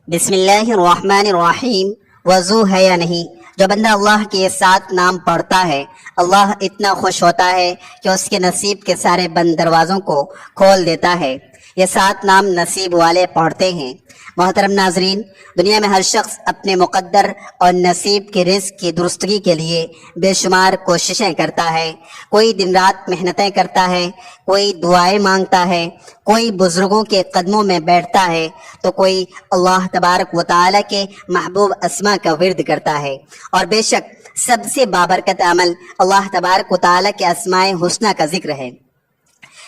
بسم اللہ الرحمن الرحیم۔ وضو ہے یا نہیں؟ جو بندہ اللہ کے یہ 7 نام پڑھتا ہے، اللہ اتنا خوش ہوتا ہے کہ اس کے نصیب کے سارے بند دروازوں کو کھول دیتا ہے۔ یہ 7 نام نصیب والے پڑھتے ہیں۔ محترم ناظرین، دنیا میں ہر شخص اپنے مقدر اور نصیب کے رزق کی درستگی کے لیے بے شمار کوششیں کرتا ہے۔ کوئی دن رات محنتیں کرتا ہے، کوئی دعائیں مانگتا ہے، کوئی بزرگوں کے قدموں میں بیٹھتا ہے، تو کوئی اللہ تبارک و تعالی کے محبوب اسماء کا ورد کرتا ہے۔ اور بے شک سب سے بابرکت عمل اللہ تبارک و تعالی کے اسماء حسنہ کا ذکر ہے۔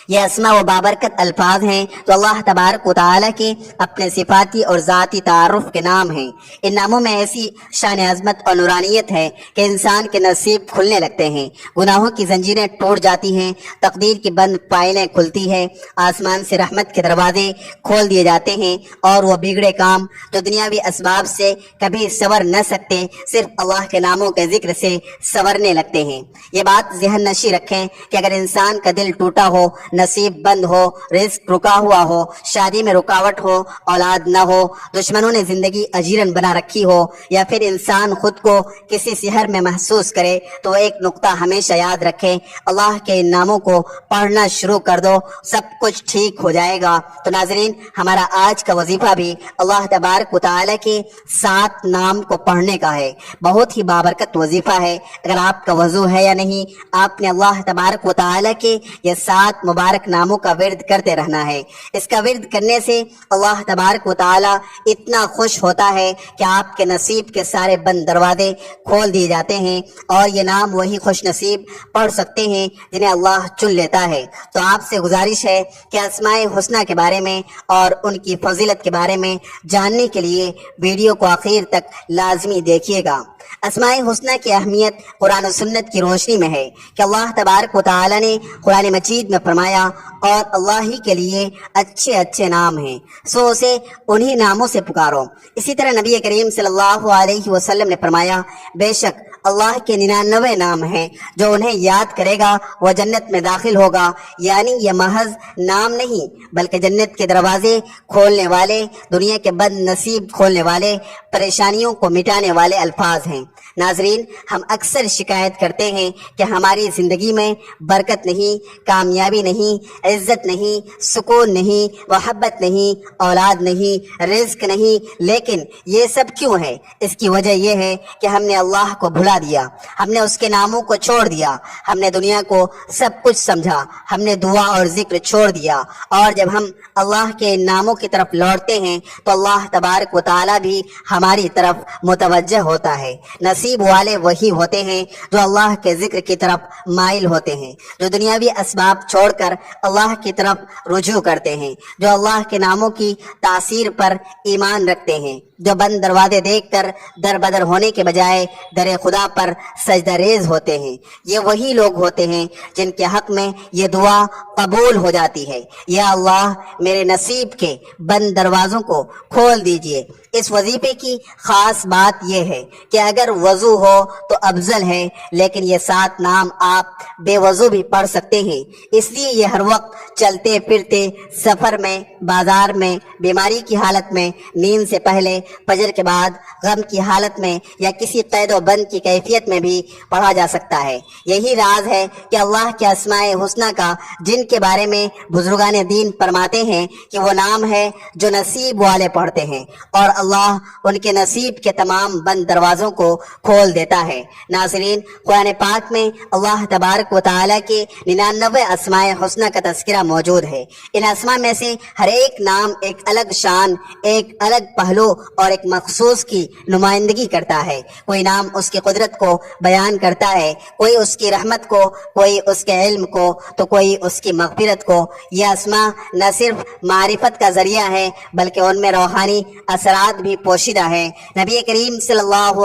یہ اسماء و بابرکت الفاظ ہیں تو اللہ تبارک و تعالی کے اپنے صفاتی اور ذاتی تعارف کے نام ہیں۔ ان ناموں میں ایسی شان عظمت اور نورانیت ہے کہ انسان کے نصیب کھلنے لگتے ہیں، گناہوں کی زنجیریں ٹوٹ جاتی ہیں، تقدیر کی بند فائلیں کھلتی ہیں، آسمان سے رحمت کے دروازے کھول دیے جاتے ہیں، اور وہ بگڑے کام جو دنیاوی اسباب سے کبھی سنور نہ سکتے، صرف اللہ کے ناموں کے ذکر سے سنورنے لگتے ہیں۔ یہ بات ذہن نشی رکھیں کہ اگر انسان کا دل ٹوٹا ہو، نصیب بند ہو، رزق رکا ہوا ہو، شادی میں رکاوٹ ہو، اولاد نہ ہو، دشمنوں نے زندگی اجیرن بنا رکھی ہو، یا پھر انسان خود کو کسی سحر میں محسوس کرے، تو ایک نقطہ ہمیشہ یاد رکھیں، اللہ کے ان ناموں کو پڑھنا شروع کر دو، سب کچھ ٹھیک ہو جائے گا۔ تو ناظرین، ہمارا آج کا وظیفہ بھی اللہ تبارک و تعالی کے 7 نام کو پڑھنے کا ہے۔ بہت ہی بابرکت وظیفہ ہے۔ اگر آپ کا وضو ہے یا نہیں، آپ نے اللہ تبارک و تعالی کے یہ 7 مبارک ناموں کا ورد کرتے رہنا ہے۔ اس کا ورد کرنے سے اللہ تبارک و تعالی اتنا خوش ہوتا ہے کہ آپ کے نصیب کے سارے بند دروازے کھول دیے جاتے ہیں، اور یہ نام وہی خوش نصیب پڑھ سکتے ہیں جنہیں اللہ چن لیتا ہے۔ تو آپ سے گزارش ہے کہ اسماء حسنہ کے بارے میں اور ان کی فضیلت کے بارے میں جاننے کے لیے ویڈیو کو آخر تک لازمی دیکھیے گا۔ اسماء حسنہ کی اہمیت قرآن و سنت کی روشنی میں ہے کہ اللہ تبارک و تعالی نے قرآن مجید میں فرمایا، اور اللہ ہی کے لیے اچھے اچھے نام ہیں، سو اسے انہی ناموں سے پکارو۔ اسی طرح نبی کریم صلی اللہ علیہ وسلم نے فرمایا، بے شک اللہ کے 99 نام ہیں، جو انہیں یاد کرے گا وہ جنت میں داخل ہوگا۔ یعنی یہ محض نام نہیں بلکہ جنت کے دروازے کھولنے والے، دنیا کے بد نصیب کھولنے والے، پریشانیوں کو مٹانے والے الفاظ ہیں۔ ناظرین، ہم اکثر شکایت کرتے ہیں کہ ہماری زندگی میں برکت نہیں، کامیابی نہیں، عزت نہیں، سکون نہیں، محبت نہیں، اولاد نہیں، رزق نہیں، لیکن یہ سب کیوں ہے؟ اس کی وجہ یہ ہے کہ ہم نے اللہ کو بھلا دیا، ہم نے اس کے ناموں کو چھوڑ دیا، ہم نے دنیا کو سب کچھ سمجھا، ہم نے دعا اور ذکر چھوڑ دیا، اور جب ہم اللہ کے ناموں کی طرف لوٹتے ہیں تو اللہ تبارک و تعالی بھی ہماری طرف متوجہ ہوتا ہے۔ نصیب والے وہی ہوتے ہیں جو اللہ کے ذکر کی طرف مائل ہوتے ہیں، جو دنیاوی اسباب چھوڑ کر اللہ کی طرف رجوع کرتے ہیں، جو اللہ کے ناموں کی تاثیر پر ایمان رکھتے ہیں، جو بند دروازے دیکھ کر در بدر ہونے کے بجائے در خدا پر سجدہ ریز ہوتے ہیں۔ یہ وہی لوگ ہوتے ہیں جن کے حق میں یہ دعا قبول ہو جاتی ہے، یا اللہ میرے نصیب کے بند دروازوں کو کھول دیجئے۔ اس وظیفے کی خاص بات یہ ہے کہ اگر وضو ہو تو افضل ہے، لیکن یہ 7 نام آپ بے وضو بھی پڑھ سکتے ہیں۔ اس لیے یہ ہر وقت چلتے پھرتے، سفر میں، بازار میں، بیماری کی حالت میں، نیند سے پہلے، فجر کے بعد، غم کی حالت میں، یا کسی قید و بند کی کیفیت میں بھی پڑھا جا سکتا ہے۔ یہی راز ہے کہ اللہ کے اسماء حسنہ کا، جن کے بارے میں بزرگان دین فرماتے ہیں کہ وہ نام ہے جو نصیب والے پڑھتے ہیں، اور اللہ ان کے نصیب کے تمام بند دروازوں کو کھول دیتا ہے۔ ناظرین، قرآن پاک میں اللہ تبارک و تعالی کے 99 اسماء حسنہ کا تذکرہ موجود ہے۔ ان اسماء میں سے ہر ایک نام ایک الگ شان، ایک الگ پہلو اور ایک مخصوص کی نمائندگی کرتا ہے۔ کوئی نام اس کی قدرت کو بیان کرتا ہے، کوئی اس کی رحمت کو، کوئی اس کے علم کو، تو کوئی اس کی مغفرت کو۔ یہ اسماء نہ صرف معرفت کا ذریعہ ہے بلکہ ان میں روحانی اثرات بھی پوشیدہ ہیں۔ نبی کریم صلی اللہ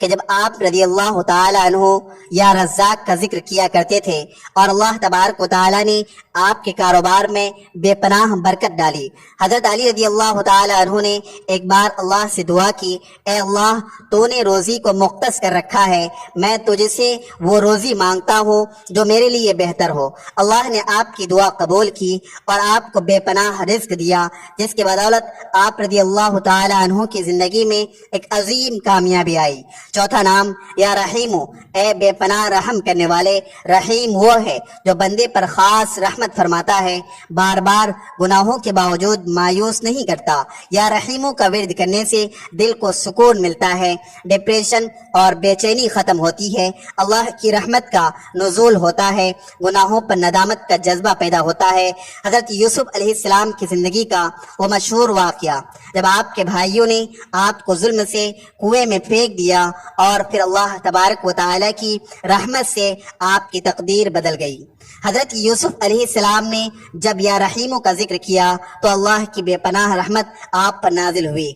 کہ جب آپ رضی اللہ تعالی عنہ یا رزاق کا ذکر کیا کرتے تھے اور اللہ تبارک و تعالی نے آپ کے کاروبار میں بے پناہ برکت ڈالی۔ حضرت علی رضی اللہ تعالی عنہ نے ایک بار اللہ سے دعا کی، اے اللہ تو نے روزی کو مختص کر رکھا ہے، میں تجھ سے وہ روزی مانگتا ہوں جو میرے لیے بہتر ہو۔ اللہ نے آپ کی دعا قبول کی اور آپ کو بے پناہ رزق دیا، جس کی بدولت آپ رضی اللہ تعالی عنہ کی زندگی میں ایک عظیم کامیابی آئی۔ چوتھا نام یا رحیم، اے بے پناہ رحم کرنے والے، رحیم وہ ہے جو بندے پر خاص رحمت فرماتا ہے، بار بار گناہوں کے باوجود مایوس نہیں کرتا۔ یا رحیموں کا ورد کرنے سے دل کو سکون ملتا ہے، ڈپریشن اور بے چینی ختم ہوتی ہے، اللہ کی رحمت کا نزول ہوتا ہے، گناہوں پر ندامت کا جذبہ پیدا ہوتا ہے۔ حضرت یوسف علیہ السلام کی زندگی کا وہ مشہور واقعہ جب آپ کے بھائیوں نے آپ کو ظلم سے کنویں میں پھینک دیا اور پھر اللہ تبارک و تعالی کی رحمت سے آپ کی تقدیر بدل گئی۔ حضرت یوسف علیہ السلام نے جب یا رحیموں کا ذکر کیا تو اللہ کی بے پناہ رحمت آپ پر نازل ہوئی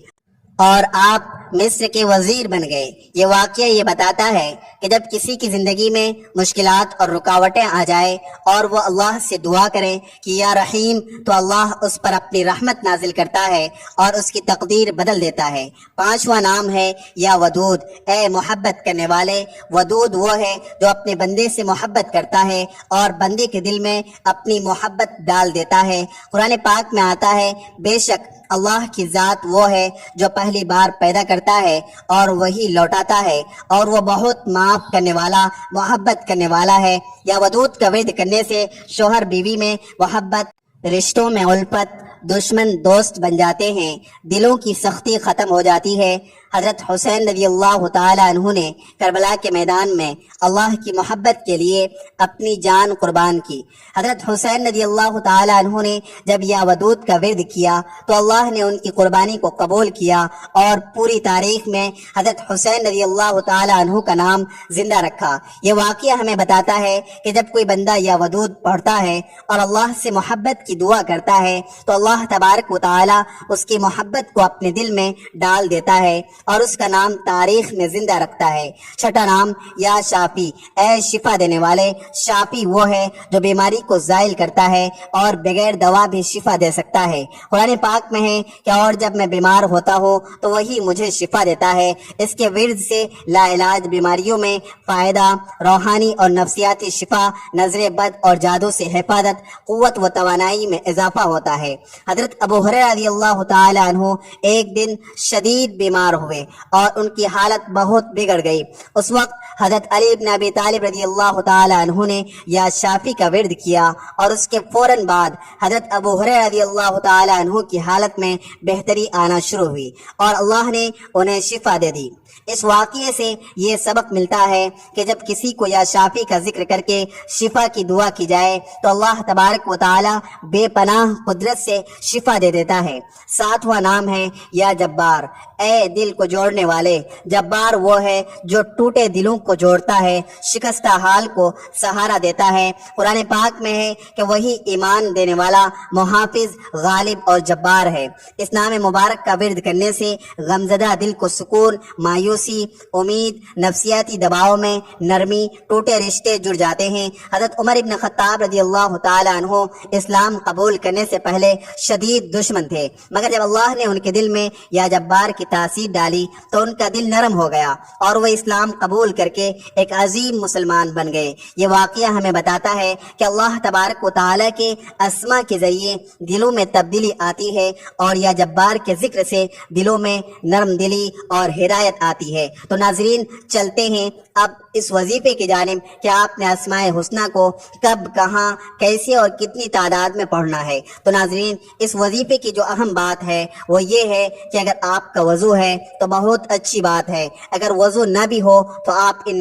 اور آپ مصر کے وزیر بن گئے۔ یہ واقعہ یہ بتاتا ہے کہ جب کسی کی زندگی میں مشکلات اور رکاوٹیں آ جائے اور وہ اللہ سے دعا کرے کہ یا رحیم، تو اللہ اس پر اپنی رحمت نازل کرتا ہے اور اس کی تقدیر بدل دیتا ہے۔ پانچواں نام ہے یا ودود، اے محبت کرنے والے۔ ودود وہ ہے جو اپنے بندے سے محبت کرتا ہے اور بندے کے دل میں اپنی محبت ڈال دیتا ہے۔ قرآن پاک میں آتا ہے، بے شک اللہ کی ذات وہ ہے جو پہلی بار پیدا کرتا ہے اور وہی لوٹاتا ہے، اور وہ بہت معاف کرنے والا، محبت کرنے والا ہے۔ یا ودود کا ورد کرنے سے شوہر بیوی میں محبت، رشتوں میں الفت، دشمن دوست بن جاتے ہیں، دلوں کی سختی ختم ہو جاتی ہے۔ حضرت حسین رضی اللہ تعالی عنہ نے کربلا کے میدان میں اللہ کی محبت کے لیے اپنی جان قربان کی۔ حضرت حسین رضی اللہ تعالی عنہ نے جب یا ودود کا ورد کیا تو اللہ نے ان کی قربانی کو قبول کیا اور پوری تاریخ میں حضرت حسین رضی اللہ تعالی عنہ کا نام زندہ رکھا۔ یہ واقعہ ہمیں بتاتا ہے کہ جب کوئی بندہ یا ودود پڑھتا ہے اور اللہ سے محبت کی دعا کرتا ہے تو اللہ تبارک و تعالی اس کی محبت کو اپنے دل میں ڈال دیتا ہے اور اس کا نام تاریخ میں زندہ رکھتا ہے۔ چھٹا نام یا شافی، اے شفا دینے والے۔ شافی وہ ہے جو بیماری کو زائل کرتا ہے اور بغیر دوا بھی شفا دے سکتا ہے۔ قرآن پاک میں ہے کہ اور جب میں بیمار ہوتا ہوں تو وہی مجھے شفا دیتا ہے۔ اس کے ورد سے لا علاج بیماریوں میں فائدہ، روحانی اور نفسیاتی شفا، نظر بد اور جادو سے حفاظت، قوت و توانائی میں اضافہ ہوتا ہے۔ حضرت ابو ہریرہ رضی اللہ تعالی عنہ ایک دن شدید بیمار ہوئے اور ان کی حالت بہت بگڑ گئی۔ اس وقت حضرت علی بن ابی طالب رضی اللہ تعالی عنہ نے یا شافی کا ورد کیا اور اس کے فوراً بعد حضرت ابو ہریرہ رضی اللہ تعالی عنہ کی حالت میں بہتری آنا شروع ہوئی اور اللہ نے انہیں شفا دے دی۔ اس واقعے سے یہ سبق ملتا ہے کہ جب کسی کو یا شافی کا ذکر کر کے شفا کی دعا کی جائے تو اللہ تبارک و تعالی بے پناہ قدرت سے شفا دے دیتا ہے۔ ساتواں نام ہے یا جبار، اے دل کو جوڑنے والے۔ جبار وہ ہے جو ٹوٹے دلوں کو جوڑتا ہے، شکستہ حال کو سہارا دیتا ہے۔ قرآن پاک میں ہے کہ وہی ایمان دینے والا، محافظ، غالب اور جبار ہے۔ اس نام مبارک کا ورد کرنے سے غمزدہ دل کو سکون، مایوسی، امید، نفسیاتی دباؤ میں نرمی، ٹوٹے رشتے جڑ جاتے ہیں۔ حضرت عمر بن خطاب رضی اللہ تعالی عنہ اسلام قبول کرنے سے پہلے شدید دشمن تھے، مگر جب اللہ نے ان کے دل میں یا جبار کی تاثیر ڈالی تو ان کا دل نرم ہو گیا اور وہ اسلام قبول کر کے ایک عظیم مسلمان بن گئے۔ یہ واقعہ ہمیں بتاتا ہے کہ اللہ تبارک و تعالی کے اسما کے ذریعے دلوں میں تبدیلی آتی ہے اور یا جبار کے ذکر سے دلوں میں نرم دلی اور ہدایت آتی ہے۔ تو ناظرین، چلتے ہیں اب اس وظیفے کی جانب کہ آپ نے اسماء حسنہ کو کب، کہاں، کیسے اور کتنی تعداد میں پڑھنا ہے۔ تو ناظرین، اس وظیفے کی جو اہم بات ہے وہ یہ ہے کہ اگر آپ کا وضو ہے تو بہت اچھی بات ہے، اگر وضو نہ بھی ہو تو آپ ان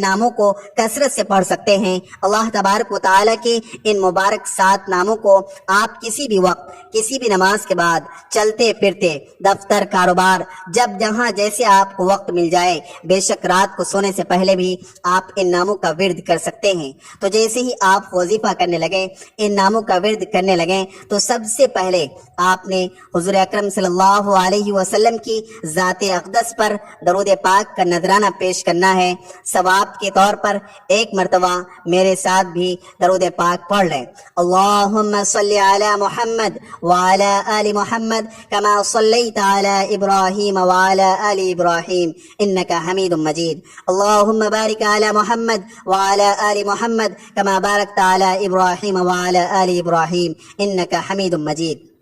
ناموں کو کثرت سے پڑھ سکتے ہیں۔ اللہ تبارک و تعالیٰ کے ان مبارک 7 ناموں کو آپ کسی بھی وقت، کسی بھی نماز کے بعد، چلتے پھرتے، دفتر، کاروبار، جب جہاں جیسے آپ کو وقت مل جائے، بے شک رات کو سونے سے پہلے بھی آپ ان ناموں کا ورد کر سکتے ہیں۔ تو جیسے ہی آپ وظیفہ کرنے لگیں، ان ناموں کا ورد کرنے لگیں، تو سب سے پہلے آپ نے حضور اکرم صلی اللہ علیہ وسلم کی ذات اقدس پر درود پاک کا نذرانہ پیش کرنا ہے۔ ثواب کے طور پر ایک مرتبہ میرے ساتھ بھی درود پاک پڑھ لیں۔ اللہم صلی علی محمد وعلی آل محمد کما صلیت علی ابراہیم وعلی آل ابراہیم انک حمید مجید۔ اللہم بارک علی محمد وعلی آل محمد کما بارکت علی ابراہیم وعلی آل ابراہیم انک حمید مجید۔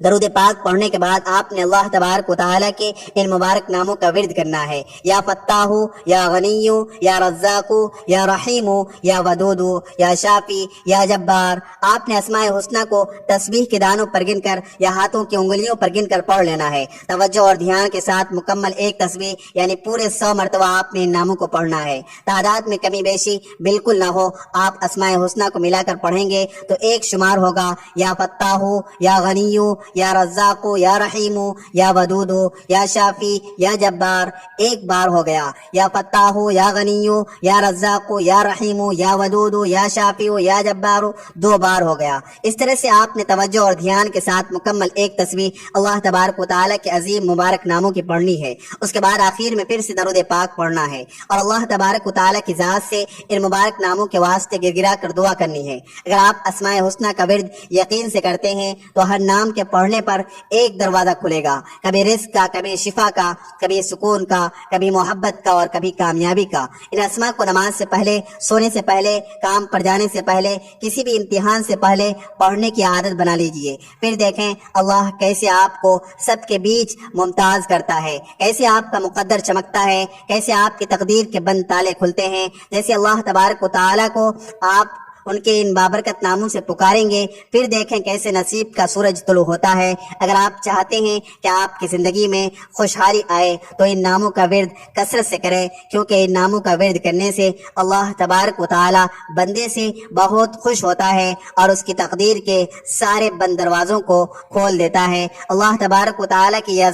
درود پاک پڑھنے کے بعد آپ نے اللہ تبارک و تعالیٰ کے ان مبارک ناموں کا ورد کرنا ہے۔ یا فتاح، یا غنی، یا رزاق، یا رحیم، یا ودود، یا شافی، یا جبار۔ آپ نے اسماء حسنہ کو تسبیح کے دانوں پر گن کر یا ہاتھوں کی انگلیوں پر گن کر پڑھ لینا ہے۔ توجہ اور دھیان کے ساتھ مکمل ایک تسبیح یعنی پورے 100 مرتبہ آپ نے ان ناموں کو پڑھنا ہے۔ تعداد میں کمی بیشی بالکل نہ ہو۔ آپ اسماء حسنہ کو ملا کر پڑھیں گے تو ایک شمار ہوگا، یا فتاح، یا غنی، یا رزاق، یا رحیم، یا ودود، یا شافی، یا جبار، ایک بار ہو گیا۔ یا فتاح، یا غنی، یا رزاق، یا رحیم، یا ودود، یا شافی، یا جبار، 2 بار ہو گیا۔ اس طرح سے آپ نے توجہ اور دھیان کے ساتھ مکمل ایک تسبیح اللہ تبارک و تعالیٰ کے عظیم مبارک ناموں کی پڑھنی ہے۔ اس کے بعد آخر میں پھر سے درود پاک پڑھنا ہے اور اللہ تبارک و تعالیٰ کی ذات سے ان مبارک ناموں کے واسطے گر گرا کر دعا کرنی ہے۔ اگر آپ اسماء حسنہ کا ورد یقین سے کرتے ہیں تو ہر نام کے پڑھنے پر ایک دروازہ کھلے گا، کبھی رزق کا، کبھی شفا کا، کبھی سکون کا، کبھی محبت کا اور کبھی کامیابی کا۔ ان اسماء کو نماز سے پہلے، سونے سے پہلے، کام پر جانے سے پہلے، کسی بھی امتحان سے پہلے پڑھنے کی عادت بنا لیجئے۔ پھر دیکھیں اللہ کیسے آپ کو سب کے بیچ ممتاز کرتا ہے، کیسے آپ کا مقدر چمکتا ہے، کیسے آپ کی تقدیر کے بند تالے کھلتے ہیں۔ جیسے اللہ تبارک و تعالیٰ کو آپ ان کے ان بابرکت ناموں سے پکاریں گے، پھر دیکھیں کیسے نصیب کا سورج طلوع ہوتا ہے۔ اگر آپ چاہتے ہیں کہ آپ کی زندگی میں خوشحالی آئے تو ان ناموں کا ورد کثرت سے کریں، کیونکہ ان ناموں کا ورد کرنے سے اللہ تبارک و تعالی بندے سے بہت خوش ہوتا ہے اور اس کی تقدیر کے سارے بند دروازوں کو کھول دیتا ہے۔ اللہ تبارک و تعالی کی یہ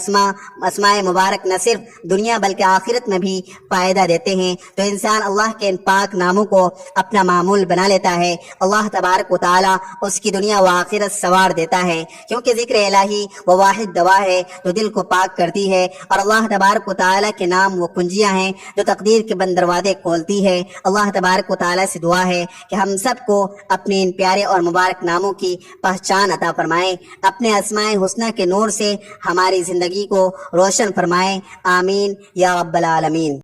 اسماء مبارک نہ صرف دنیا بلکہ آخرت میں بھی فائدہ دیتے ہیں، تو انسان اللہ کے ان پاک ناموں کو اپنا معمول بنا لیتا ہے۔ اللہ تبارک و تعالی اس کی دنیا و آخرت سوار دیتا ہے، کیونکہ ذکر الہی وہ واحد دوا ہے جو دل کو پاک کرتی ہے، اور اللہ تبارک و تعالی کے نام وہ کنجیاں ہیں جو تقدیر کے بند دروازے کھولتی ہے۔ اللہ تبارک و تعالی سے دعا ہے کہ ہم سب کو اپنے ان پیارے اور مبارک ناموں کی پہچان عطا فرمائے، اپنے اسماء حسنہ کے نور سے ہماری زندگی کو روشن فرمائے۔ آمین یا رب العالمین۔